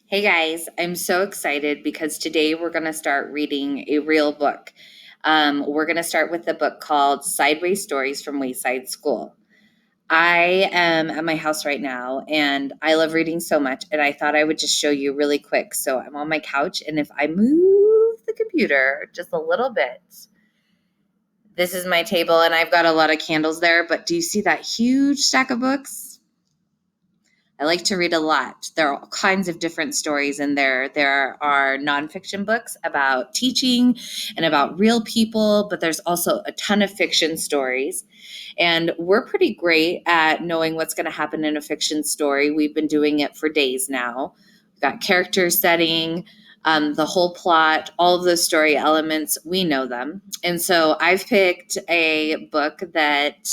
Hey guys, I'm so excited because today we're going to start reading a real book. We're going to start with a book called Sideways Stories from Wayside School. I am at my house right now and I love reading so much, and I thought I would just show you really quick. So I'm on my couch, and if I move the computer just a little bit, this is my table, and I've got a lot of candles there. But do you see that huge stack of books? I like to read a lot. There are all kinds of different stories in there. There are nonfiction books about teaching and about real people, but there's also a ton of fiction stories. And we're pretty great at knowing what's going to happen in a fiction story. We've been doing it for days now. We've got character setting, the whole plot, all of those story elements, we know them. And so I've picked a book that,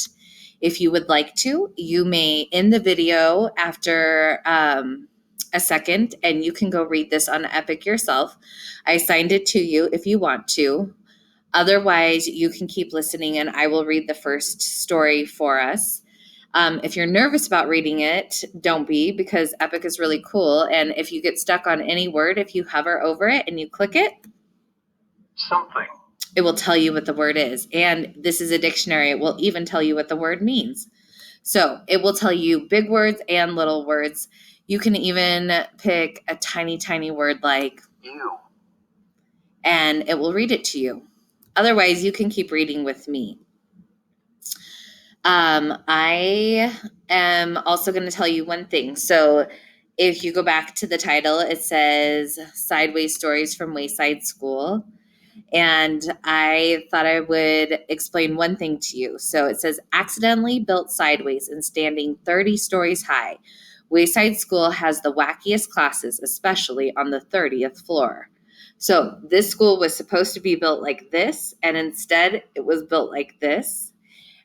if you would like to, you may end the video after a second, and you can go read this on Epic yourself. I assigned it to you if you want to. Otherwise, you can keep listening, and I will read the first story for us. If you're nervous about reading it, don't be, because Epic is really cool. And if you get stuck on any word, if you hover over it and you click it, something. It will tell you what the word is. And this is a dictionary. It will even tell you what the word means. So it will tell you big words and little words. You can even pick a tiny, tiny word like You. and it will read it to you. Otherwise, you can keep reading with me. I am also going to tell you one thing. So if you go back to the title, it says Sideways Stories from Wayside School. And I thought I would explain one thing to you. So it says, accidentally built sideways and standing 30 stories high. Wayside School has the wackiest classes, especially on the 30th floor. So this school was supposed to be built like this, and instead it was built like this.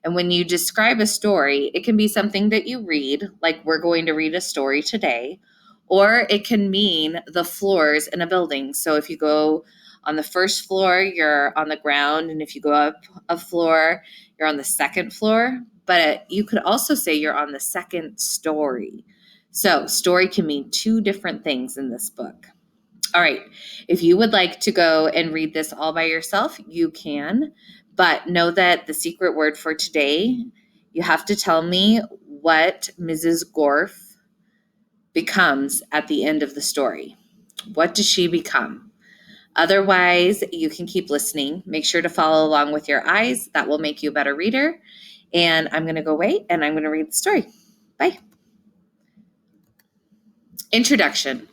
And when you describe a story, it can be something that you read, like we're going to read a story today, or it can mean the floors in a building. So if you go on the first floor, you're on the ground, and if you go up a floor, you're on the second floor. But you could also say you're on the second story. So story can mean two different things in this book. All right. If you would like to go and read this all by yourself, you can. But know that the secret word for today, you have to tell me what Mrs. Gorf becomes at the end of the story. What does she become? Otherwise, you can keep listening. Make sure to follow along with your eyes. That will make you a better reader. And I'm going to go wait, and I'm going to read the story. Bye. Introduction.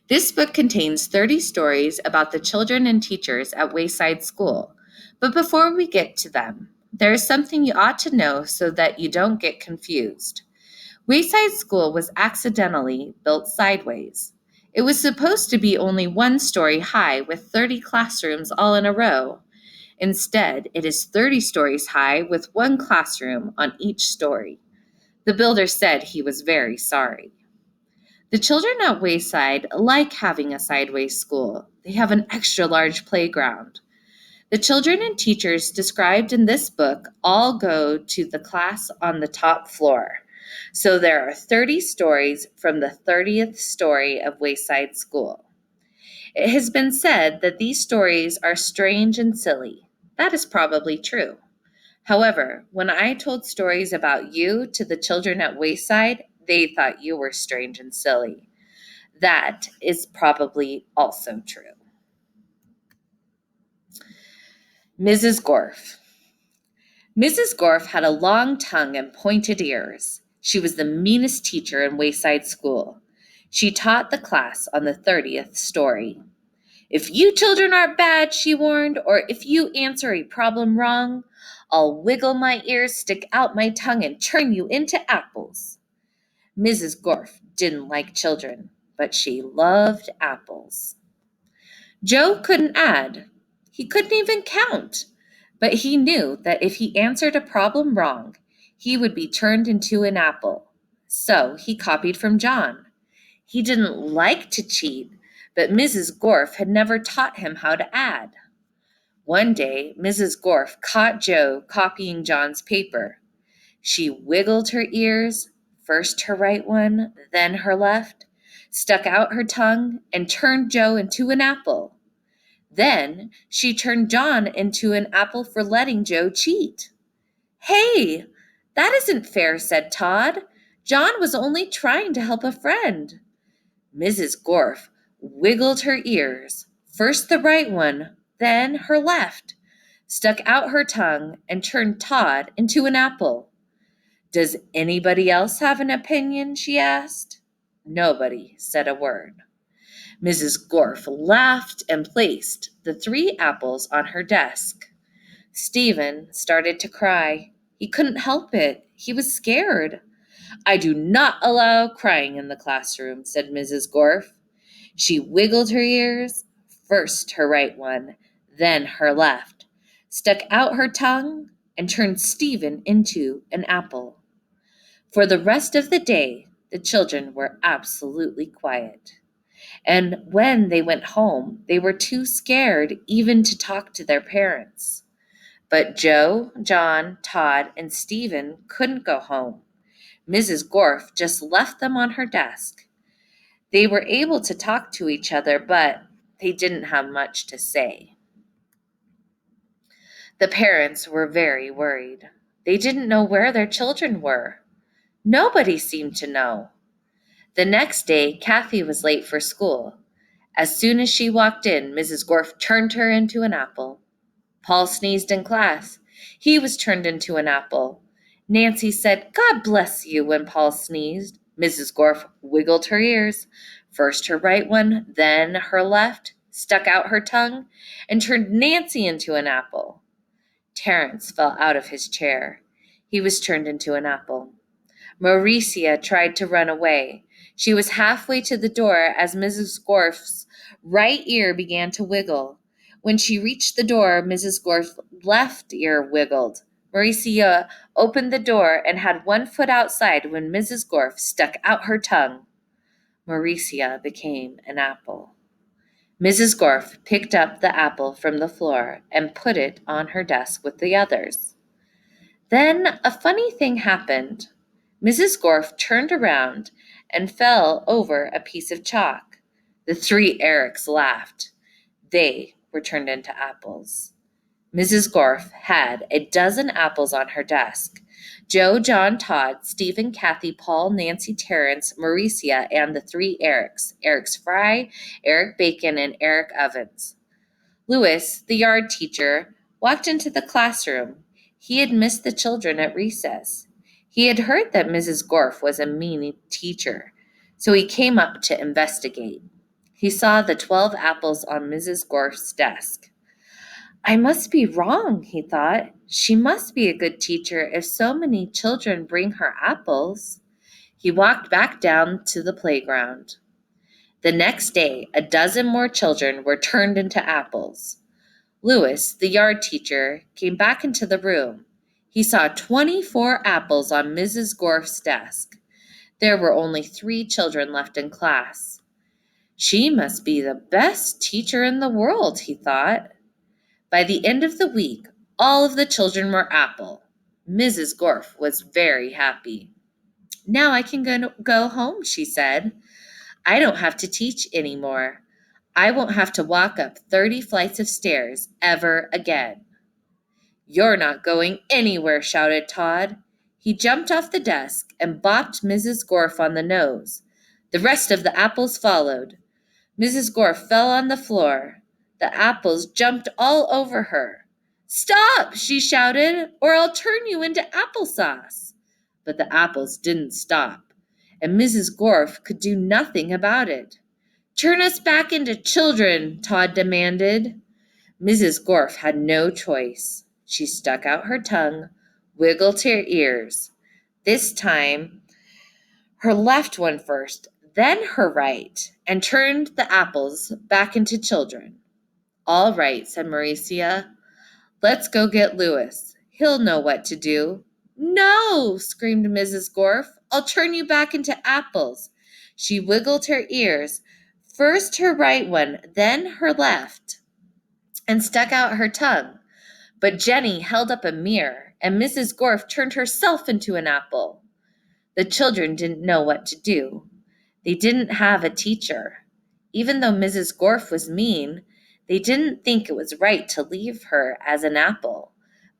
This book contains 30 stories about the children and teachers at Wayside School. But before we get to them, there is something you ought to know so that you don't get confused. Wayside School was accidentally built sideways. It was supposed to be only one story high with 30 classrooms all in a row. Instead, it is 30 stories high with one classroom on each story. The builder said he was very sorry. The children at Wayside like having a sideways school. They have an extra large playground. The children and teachers described in this book all go to the class on the top floor. So there are 30 stories from the 30th story of Wayside School. It has been said that these stories are strange and silly. That is probably true. However, when I told stories about you to the children at Wayside, they thought you were strange and silly. That is probably also true. Mrs. Gorf. Mrs. Gorf had a long tongue and pointed ears. She was the meanest teacher in Wayside School. She taught the class on the 30th story. If you children are bad, she warned, or if you answer a problem wrong, I'll wiggle my ears, stick out my tongue, and turn you into apples. Mrs. Gorf didn't like children, but she loved apples. Joe couldn't add. He couldn't even count. But he knew that if he answered a problem wrong, he would be turned into an apple. So he copied from John. He didn't like to cheat, but Mrs. Gorf had never taught him how to add. One day, Mrs. Gorf caught Joe copying John's paper. She wiggled her ears, first her right one, then her left, stuck out her tongue, and turned Joe into an apple. Then she turned John into an apple for letting Joe cheat. Hey, that isn't fair, said Todd. John was only trying to help a friend. Mrs. Gorf wiggled her ears, first the right one, then her left, stuck out her tongue, and turned Todd into an apple. Does anybody else have an opinion? She asked. Nobody said a word. Mrs. Gorf laughed and placed the 3 apples on her desk. Stephen started to cry. He couldn't help it. He was scared. I do not allow crying in the classroom, said Mrs. Gorf. She wiggled her ears, first her right one, then her left, stuck out her tongue, and turned Stephen into an apple. For the rest of the day, the children were absolutely quiet. And when they went home, they were too scared even to talk to their parents. But Joe, John, Todd, and Stephen couldn't go home. Mrs. Gorf just left them on her desk. They were able to talk to each other, but they didn't have much to say. The parents were very worried. They didn't know where their children were. Nobody seemed to know. The next day, Kathy was late for school. As soon as she walked in, Mrs. Gorf turned her into an apple. Paul sneezed in class. He was turned into an apple. Nancy said, God bless you, when Paul sneezed. Mrs. Gorf wiggled her ears, first her right one, then her left, stuck out her tongue, and turned Nancy into an apple. Terence fell out of his chair. He was turned into an apple. Mauricia tried to run away. She was halfway to the door as Mrs. Gorf's right ear began to wiggle. When she reached the door, Mrs. Gorf's left ear wiggled. Mauricia opened the door and had one foot outside when Mrs. Gorf stuck out her tongue. Mauricia became an apple. Mrs. Gorf picked up the apple from the floor and put it on her desk with the others. Then a funny thing happened. Mrs. Gorf turned around and fell over a piece of chalk. The 3 Erics laughed. They were turned into apples. Mrs. Gorf had a dozen apples on her desk. Joe, John, Todd, Stephen, Kathy, Paul, Nancy, Terence, Mauricia, and the 3 Erics, Eric's Fry, Eric Bacon, and Eric Ovens. Louis, the yard teacher, walked into the classroom. He had missed the children at recess. He had heard that Mrs. Gorf was a mean teacher, so he came up to investigate. He saw the 12 apples on Mrs. Gorf's desk. I must be wrong, he thought. She must be a good teacher if so many children bring her apples. He walked back down to the playground. The next day, a dozen more children were turned into apples. Louis, the yard teacher, came back into the room. He saw 24 apples on Mrs. Gorf's desk. There were only 3 children left in class. She must be the best teacher in the world, he thought. By the end of the week, all of the children were apple. Mrs. Gorf was very happy. Now I can go home, she said. I don't have to teach anymore. I won't have to walk up 30 flights of stairs ever again. You're not going anywhere, shouted Todd. He jumped off the desk and bopped Mrs. Gorf on the nose. The rest of the apples followed. Mrs. Gorf fell on the floor. The apples jumped all over her. Stop, she shouted, or I'll turn you into applesauce. But the apples didn't stop, and Mrs. Gorf could do nothing about it. Turn us back into children, Todd demanded. Mrs. Gorf had no choice. She stuck out her tongue, wiggled her ears. This time, her left one first, then her right, and turned the apples back into children. All right, said Mauricia. Let's go get Louis. He'll know what to do. No, screamed Mrs. Gorf. I'll turn you back into apples. She wiggled her ears, first her right one, then her left, and stuck out her tongue. But Jenny held up a mirror, and Mrs. Gorf turned herself into an apple. The children didn't know what to do. They didn't have a teacher. Even though Mrs. Gorf was mean, they didn't think it was right to leave her as an apple.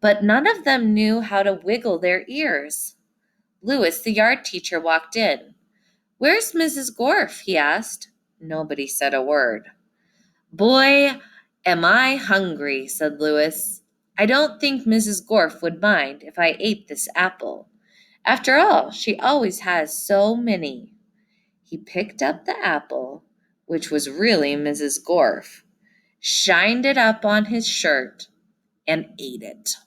But none of them knew how to wiggle their ears. Louis, the yard teacher, walked in. "Where's Mrs. Gorf?" he asked. Nobody said a word. "Boy, am I hungry," said Louis. "I don't think Mrs. Gorf would mind if I ate this apple. After all, she always has so many." He picked up the apple, which was really Mrs. Gorf, shined it up on his shirt, and ate it.